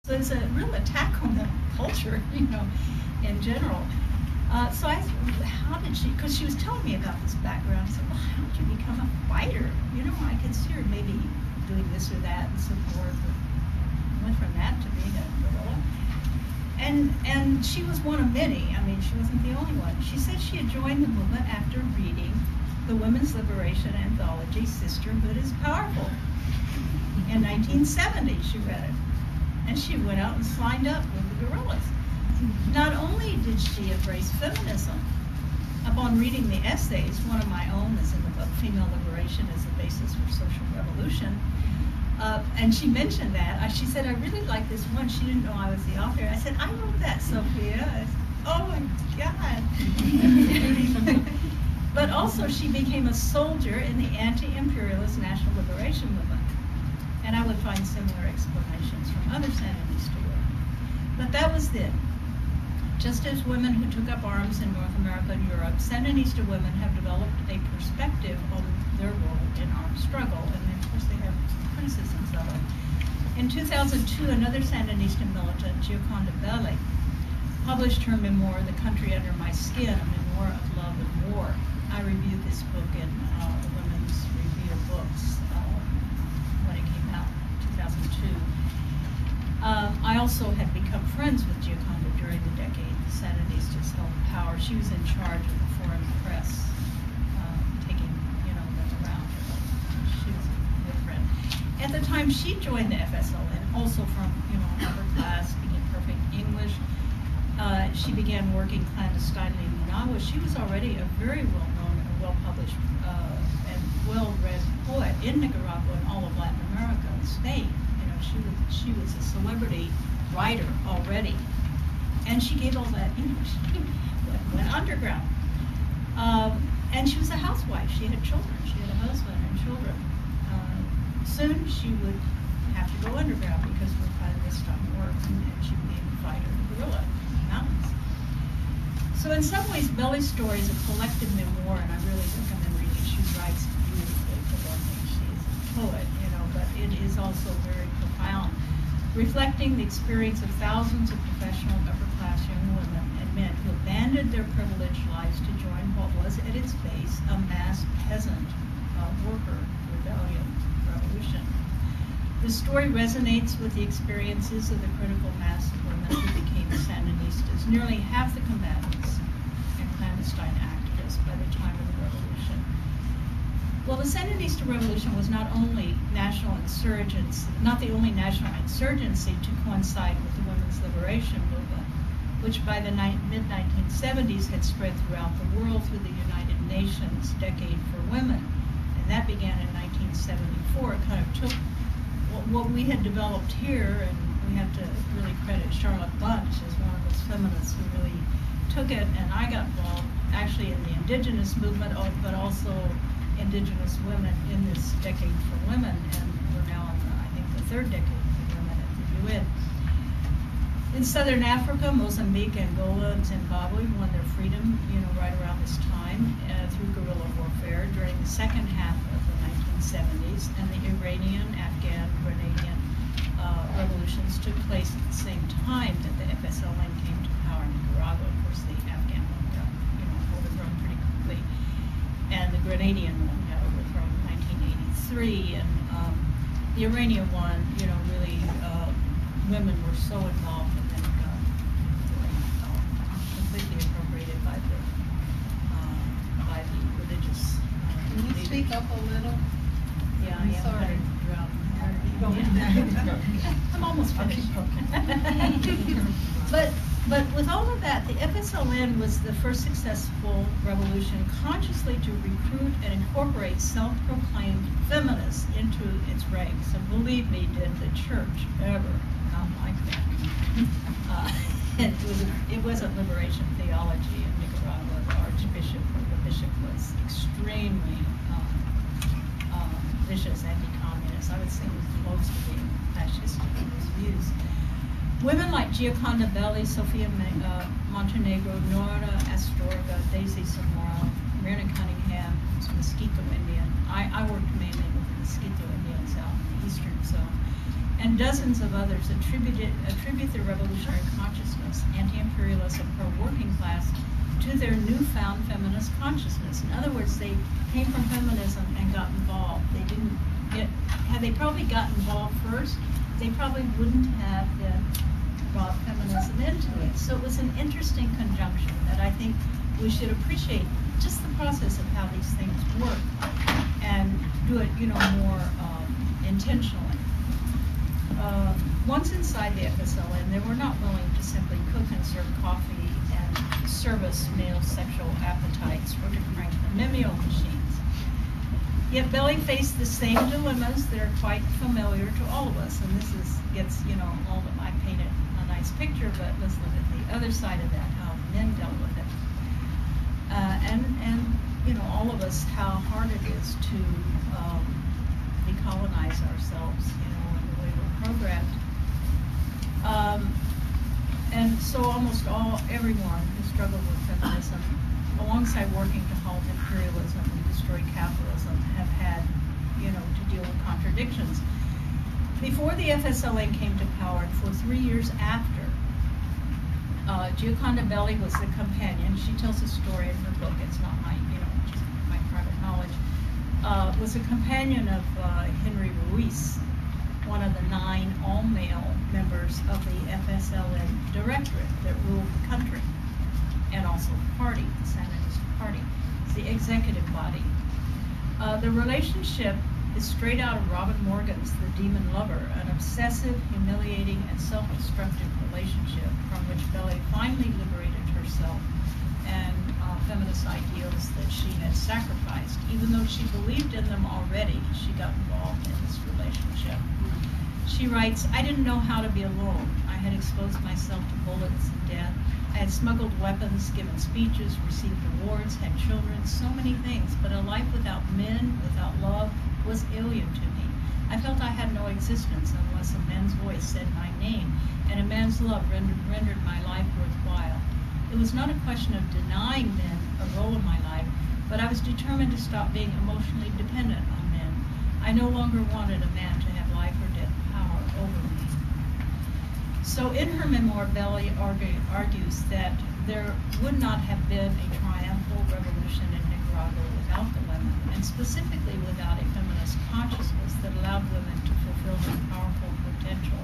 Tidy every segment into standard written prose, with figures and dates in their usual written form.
So it's a real attack on the culture, in general. So I said, how did she, because she was telling me about this background. I said, well, how did you become a fighter? I could see her maybe doing this or that and so forth. And went from that to being a guerrilla. And she was one of many. I mean, she wasn't the only one. She said she had joined the movement after reading the women's liberation anthology, Sisterhood is Powerful. In 1970, she read it. And she went out and signed up with the guerrillas. Not only did she embrace feminism, upon reading the essays, one of my own is in the book, Female Liberation as the Basis for Social Revolution, and she mentioned that. She said, I really like this one. She didn't know I was the author. I said, I wrote that, Sophia. I said, oh my God. But also she became a soldier in the anti-imperialist national liberation movement. And I would find similar explanations from other Sandinista women. But that was then. Just as women who took up arms in North America and Europe, Sandinista women have developed a perspective on their role in armed struggle, and then, of course, they have criticisms of it. In 2002, another Sandinista militant, Gioconda Belli, published her memoir, The Country Under My Skin, a memoir of love and war. I reviewed this book in the Women's Review of Books when it came out in 2002. I also had become friends with Gioconda during the decade the Sandinistas held power. She was in charge of the foreign press, taking them around. She was a good friend. At the time she joined the FSLN, also from upper class, speaking perfect English, she began working clandestinely in Managua. She was already a very well-known and well-published and well-read poet in Nicaragua and all of Latin America and Spain. She was a celebrity writer already, and she gave all that. She went underground, and she was a housewife. She had children. She had a husband and children. Soon she would have to go underground because her father stopped work, and she became a fighter, a guerrilla in the mountains. So in some ways, Belli's story is a collective memoir, and I really recommend reading it. She writes beautifully for one thing. She is a poet, but it is also very profound, reflecting the experience of thousands of professional upper-class young women and men who abandoned their privileged lives to join what was at its base a mass peasant worker rebellion revolution. The story resonates with the experiences of the critical mass of women who became Sandinistas, nearly half the combatants and clandestine activists by the time of the revolution. Well, the Sandinista Revolution was not only national insurgency, not the only national insurgency to coincide with the women's liberation movement, which by the mid-1970s had spread throughout the world through the United Nations Decade for Women. And that began in 1974. It kind of took what we had developed here, and we have to really credit Charlotte Bunch as one of those feminists who really took it, and I got involved actually in the indigenous movement, but also Indigenous women in this decade for women, and we're now in, I think, the third decade for women at the UN. In Southern Africa, Mozambique, Angola, and Zimbabwe won their freedom, right around this time through guerrilla warfare during the second half of the 1970s, and the Iranian, Afghan, Grenadian revolutions took place at the same time that the FSLN came to power in Nicaragua. Of course, the Afghan one got, overthrown pretty quickly, and the Grenadian one got overthrown in 1983, and the Iranian one, really, women were so involved, and then it got completely appropriated by the religious. Can you speak up a little? Yeah, I'm sorry. I'm almost finished. But with all of that, the FSLN was the first successful revolution consciously to recruit and incorporate self-proclaimed feminists into its ranks. And believe me, did the church ever not like that. It wasn't liberation theology in Nicaragua. The bishop was extremely vicious anti-communist. I would say he was close to being fascist in his views. Women like Gioconda Belli, Sofia Montenegro, Nora Astorga, Daisy Zamora, Myrna Cunningham, who's a Mosquito Indian. I worked mainly with the Mosquito Indians out in the eastern zone. And and dozens of others attribute the revolutionary consciousness, anti-imperialism, pro-working class, to their newfound feminist consciousness. In other words, they came from feminism and got involved. They didn't get, had they probably got involved first, they probably wouldn't have then brought feminism into it. So it was an interesting conjunction that I think we should appreciate just the process of how these things work and do it, more intentionally. Once inside the FSLN, they were not willing to simply cook and serve coffee and service male sexual appetites or to crank the Mimeo machines. Yet Belly faced the same dilemmas that are quite familiar to all of us, and this gets, all that I painted a nice picture, but let's look at the other side of that, how men dealt with it. And all of us, how hard it is to decolonize ourselves, in the way we're programmed. And so almost everyone who struggled with feminism, alongside working to halt imperialism and destroy capitalism, have had, to deal with contradictions. Before the FSLN came to power, and for 3 years after, Gioconda Belli was the companion. She tells a story in her book. It's not my, just my private knowledge. Was a companion of Henry Ruiz, one of the 9 all-male members of the FSLN directorate that ruled the country, and also the party, the Sandinista Party. It's the executive body. The relationship is straight out of Robin Morgan's The Demon Lover, an obsessive, humiliating, and self-destructive relationship from which Belli finally liberated herself and feminist ideals that she had sacrificed. Even though she believed in them already, she got involved in this relationship. She writes, "I didn't know how to be alone. I had exposed myself to bullets and death. I had smuggled weapons, given speeches, received awards, had children, so many things, but a life without men, without love, was alien to me. I felt I had no existence unless a man's voice said my name, and a man's love rendered my life worthwhile. It was not a question of denying men a role in my life, but I was determined to stop being emotionally dependent on men. I no longer wanted a man to have life or death power over me." So in her memoir, Belli argues that there would not have been a triumphal revolution in Nicaragua without the women, and specifically without a feminist consciousness that allowed women to fulfill their powerful potential.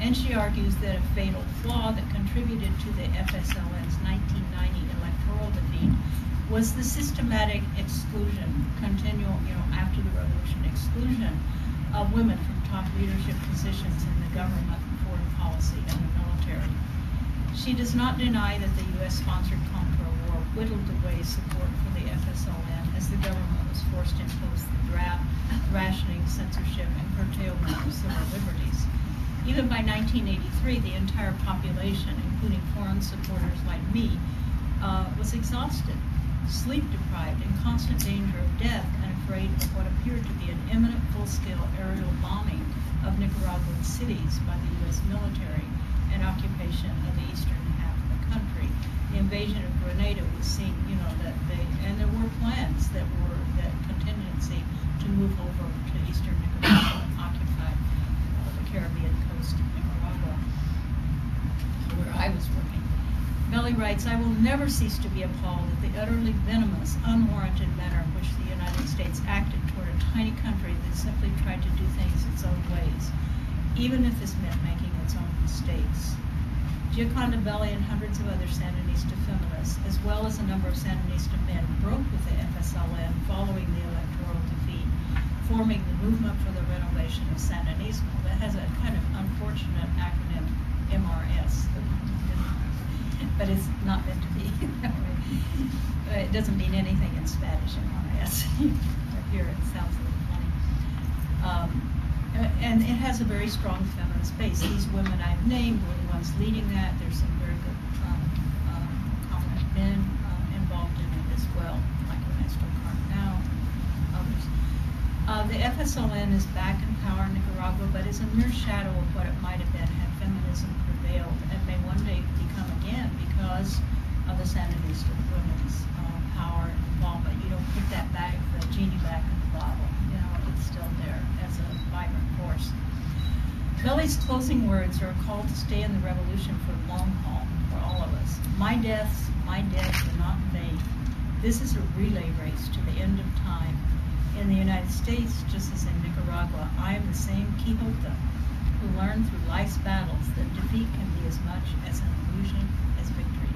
And she argues that a fatal flaw that contributed to the FSLN's 1990 electoral defeat was the systematic exclusion, continual, after the revolution, exclusion of women from top leadership positions in the government, foreign policy, and the military. She does not deny that the U.S.-sponsored Contra War whittled away support for the FSLN as the government was forced to impose the draft, rationing, censorship, and curtailment of civil liberties. Even by 1983, the entire population, including foreign supporters like me, was exhausted, sleep-deprived, in constant danger of death, and afraid of what appeared to be an imminent full-scale aerial bombing of Nicaraguan cities by the U.S. military and occupation of the eastern half of the country. The invasion of Grenada was seen, and there were plans that contingency to move over to eastern Nicaragua and occupy the Caribbean coast of Nicaragua, where I was working. Belli writes, "I will never cease to be appalled at the utterly venomous, unwarranted manner in which the United States acted toward a tiny country that simply tried to do things its own ways, even if this meant making its own mistakes." Gioconda Belli and hundreds of other Sandinista feminists, as well as a number of Sandinista men, broke with the FSLN following the electoral defeat, forming the Movement for the Renovation of Sandinismo. That has a kind of unfortunate acronym, MRS, but it's not meant to be that way. It doesn't mean anything in Spanish, MRS. Here it sounds a little funny. And it has a very strong feminist base. These women I've named were the ones leading that. There's some very good prominent men involved in it as well, like Ernesto Cardenal, others. The FSLN is back in power in Nicaragua, but is a mere shadow of what it might have been had feminism prevailed, and may one day become again because of the Sandinista women's power and involvement. You don't put that back, the genie back in the bottle. It's still there as a vibrant force. Kelly's closing words are a call to stay in the revolution for the long haul for all of us. My deaths, my deads are not in vain. This is a relay race to the end of time. In the United States, just as in Nicaragua, I am the same Quixote who learned through life's battles that defeat can be as much as an illusion as victory.